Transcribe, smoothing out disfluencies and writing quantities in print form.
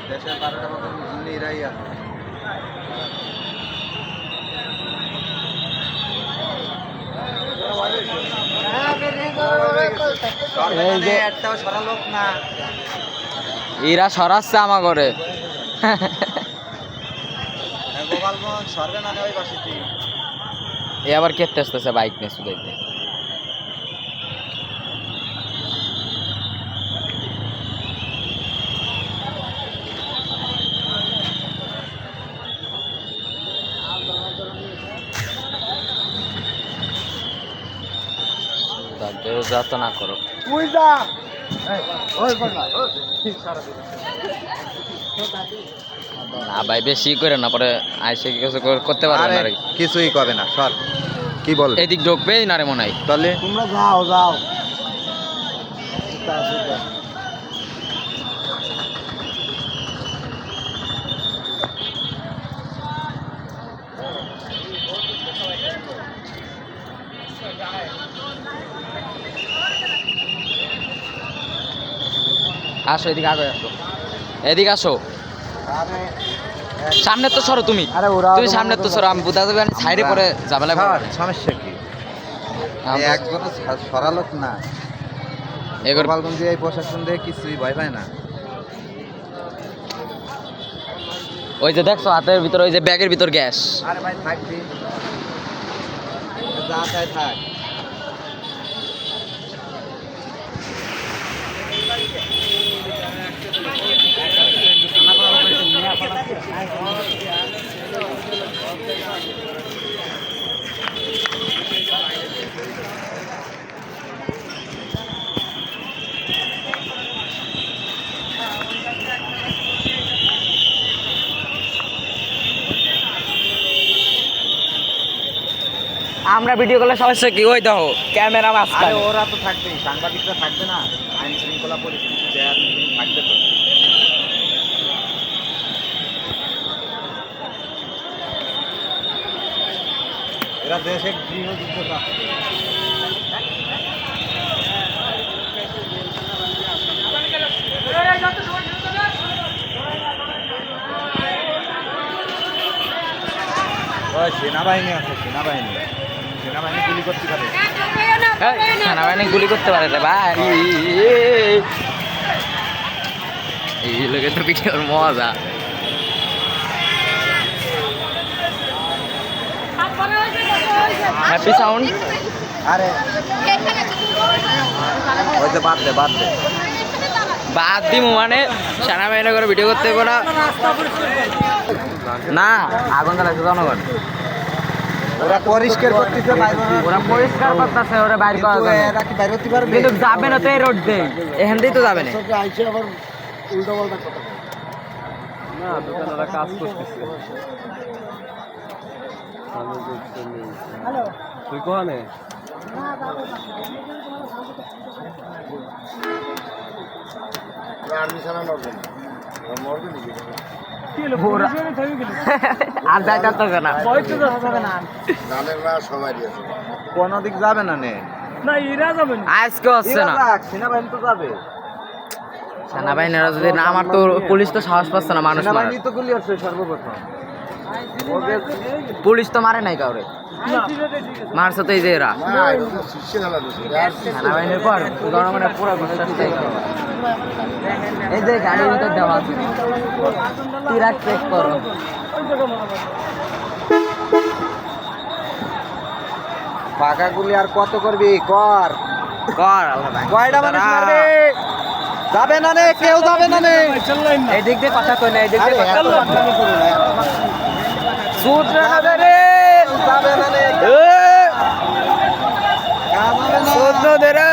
দেশের 12টা মতন এরাই আছে। এরা সরাচ্ছে আমা করে এ আবার কেটে আসতেছে বাইক নিয়ে শুধাইতে। যত না করো না ভাই বেশি করে না পরে আইসে কিছু করতে পারবে না। কিছুই করবে না সর কি বল এদিক ঢুকবে না রে মনে হয়। তাহলে তোমরা যাও যাও আসো এদিকে আগে আসো, এদিকে আসো। সামনে তো সরো তুমি, তুমি সামনে তো সরো। আমি বুঝা যাবে সাইডে পরে ঝামেলা করবে। সমস্যা কি একজন সরালোক না এগোর গোপালগঞ্জে এই প্রশাসন দিয়ে কিছুই ভয় পায় না। ওই যে দেখছো হাতের ভিতর ওই যে ব্যাগের ভিতর গ্যাস। আরে ভাই থাকবি যা চাই থাক। আমরা ভিডিও করলে সমস্যা কি? ওই দেখো ক্যামেরা মাঝখানে। ওরা তো থাকবেই, সাংবাদিকরা থাকবে না, আইন শৃঙ্খলা পরিস্থিতি থাকবে তো। এরা দেশে গৃহযুদ্ধ চাচ্ছে। সেনাবাহিনী আছে, সেনাবাহিনী সেনাবাহিনী গুলি করতে পারে। সেনাবাহিনী গুলি করতে পারে রে ভাই। এই লোকের তো ভিডিওর মজা। Happy sound. আরে ওই যে বাদ দে বাদ দে বাদ দিমু মানে সেনাবাহিনী করে ভিডিও করতে হবে না। না আগুন জ্বালাইছে জনগণ। ওরা পরিষ্কার করতেছে, ওরা পরিষ্কার করতেছে, ওরা বাইর করা যাবে এরা কি বাইরে হতে পারবে? কিন্তু যাবে না তো এই রোড দিয়ে, এখান দিয়েই তো যাবে না। আইসে আবার উল্টা পাল্টা কথা না দোকানদাররা কাজ করতেছে। হ্যালো তুই কোনে আর্মি ছাড়া নড়বে না, মরবে নাকি? আর যাইতে না জানেন না সবাই আছে, কোন দিক যাবে না নে আজকে হচ্ছে না। সেনাবাহিনী তো যাবে। সেনাবাহিনীরা যদি না, আমার তো পুলিশ তো সাহস পাচ্ছে না মানুষ মারার। সেনাবাহিনী তো গুলি আসছে সর্বপ্রথম। পুলিশ তো মারে নাই কাউরে, মারছে তো এই যে এরা না এটা শীর্ষে ঢালা দিছে। সেনাবাহিনীর পর জনগণের পুরো বিশ্বাস নেই। এই যে গাড়ির ভিতর দেওয়া আছে, তিরাক চেক করো। ফাঁকা গুলি আর কত করবি? কর কর আল্লাহ ভাই। কয়টা মানুষ মারবে? যাবে না নে, কেউ যাবে না নে। এই দিক দিয়ে কথা কই না, এই দিক দিয়ে কথা কই না। সুট রে যাবে না নে, সুট রে